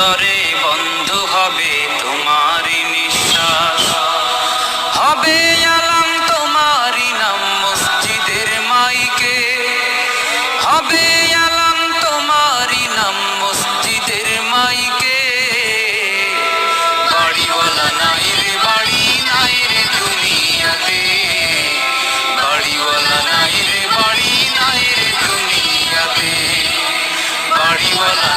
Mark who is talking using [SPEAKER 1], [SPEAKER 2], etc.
[SPEAKER 1] অন্তরে বন্ধ হবে তোমারি নিঃশ্বাস, হবে আলাম তোমারি নাম মসজিদের মাইকে, হবে আলাম তোমারি নাম মসজিদের মাইকে। বাড়িওয়ালা নাই রে বাড়ি নাই রে দুনিয়াতে, বাড়িওয়ালা নাই রে বাড়ি নাই রে দুনিয়াতে, বাড়িওয়ালা